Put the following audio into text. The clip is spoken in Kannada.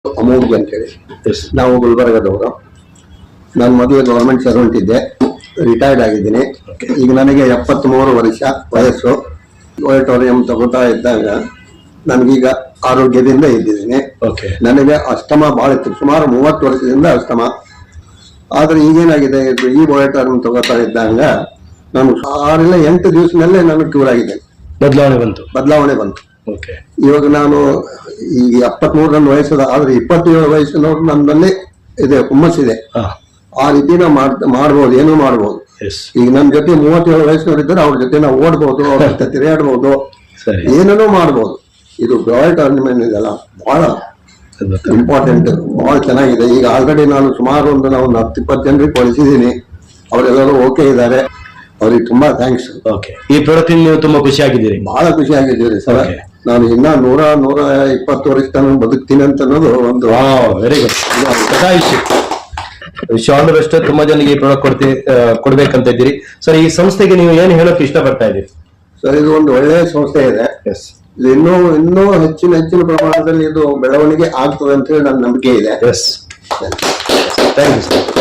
ಅಮೋಘ್ ಅಂತೇಳಿ. ನಾವು ಗುಲ್ಬರ್ಗದವರು. ನಾನು ಮೊದಲು ಗವರ್ಮೆಂಟ್ ಸರ್ವೆಂಟ್ ಇದ್ದೆ, ರಿಟೈರ್ಡ್ ಆಗಿದ್ದೀನಿ. ಈಗ ನನಗೆ 73 ವರ್ಷ ವಯಸ್ಸು. ಆಡಿಟೋರಿಯಂ ತಗೋತಾ ಇದ್ದಾಗ ನನಗೀಗ ಆರೋಗ್ಯದಿಂದ ಇದ್ದಿದ್ದೀನಿ. ನನಗೆ ಅಸ್ತಮ ಬಹಳ ಇತ್ತು, ಸುಮಾರು 30 ವರ್ಷದಿಂದ ಅಸ್ತಮ. ಆದ್ರೆ ಈಗೇನಾಗಿದೆ, ಈ ಆಡಿಟೋರಿಯಂ ತಗೋತಾ ಇದ್ದಾಗ ನಾನು 6-8 ದಿವಸದಲ್ಲೇ ನಾನು ಕ್ಯೂರ್ ಆಗಿದ್ದೇನೆ. ಬದಲಾವಣೆ ಬಂತು. ಇವಾಗ ನಾನು ಈಗ 73 ನನ್ನ ವಯಸ್ಸದ, ಆದ್ರೆ 27 ವಯಸ್ಸಿನವ್ರು ನನ್ನಲ್ಲಿ ಇದೆ, ಹುಮ್ಮಸ್ಸಿದೆ. ಆ ರೀತಿ ನಾವು ಮಾಡ್ಬೋದು, ಏನೂ ಮಾಡ್ಬೋದು. ಈಗ ನನ್ನ ಜೊತೆ 37 ವಯಸ್ಸಿನವ್ರು ಇದ್ದಾರೆ, ಅವ್ರ ಜೊತೆ ನಾವು ಓಡ್ಬೋದು, ಅವ್ರ ಜೊತೆ ತಿರುಗಾಡ್ಬೋದು, ಏನೇನೋ ಮಾಡ್ಬೋದು. ಇದು ಬ್ರಾಡ್ ಟೂರ್ನಮೆಂಟ್ ಇದೆಲ್ಲ ಬಹಳ ಇಂಪಾರ್ಟೆಂಟ್, ಬಹಳ ಚೆನ್ನಾಗಿದೆ. ಈಗ ಆಲ್ರೆಡಿ ನಾನು ಸುಮಾರು ನಾವು 10-20 ಜನರಿಗೆ ಕಳಿಸಿದ್ದೀನಿ, ಅವರೆಲ್ಲರೂ ಓಕೆ ಇದ್ದಾರೆ. ಅವ್ರಿಗೆ ತುಂಬಾ ಥ್ಯಾಂಕ್ಸ್. ಈ ಪ್ರಾಡಕ್ಟ್ ನೀವು ತುಂಬಾ ಖುಷಿ ಆಗಿದ್ದೀರಿ? ಬಹಳ ಖುಷಿ ಆಗಿದ್ದೀರಿ ಸರ್. ನಾನು ಇನ್ನ 100-120 ವರ್ಷ ತನಕ ಬದುಕ್ತೀನಿ ಅಂತ ಅನ್ನೋದು ಒಂದು. Very good. All the best. ತುಂಬಾ ಜನರಿಗೆ ಈ ಪ್ರಾಡಕ್ಟ್ ಕೊಡ್ಬೇಕಂತ ಇದ್ದೀರಿ ಸರ್. ಈ ಸಂಸ್ಥೆಗೆ ನೀವು ಏನು ಹೇಳಕ್ ಇಷ್ಟಪಡ್ತಾ ಇದ್ದೀರಿ ಸರ್? ಇದು ಒಂದು ಒಳ್ಳೆಯ ಸಂಸ್ಥೆ ಇದೆ. ಇದು ಇನ್ನೂ ಹೆಚ್ಚಿನ ಪ್ರಮಾಣದಲ್ಲಿ ಇದು ಬೆಳವಣಿಗೆ ಆಗ್ತದೆ ಅಂತ ಹೇಳಿ ನನ್ನ ನಂಬಿಕೆ ಇದೆ. Thank you sir.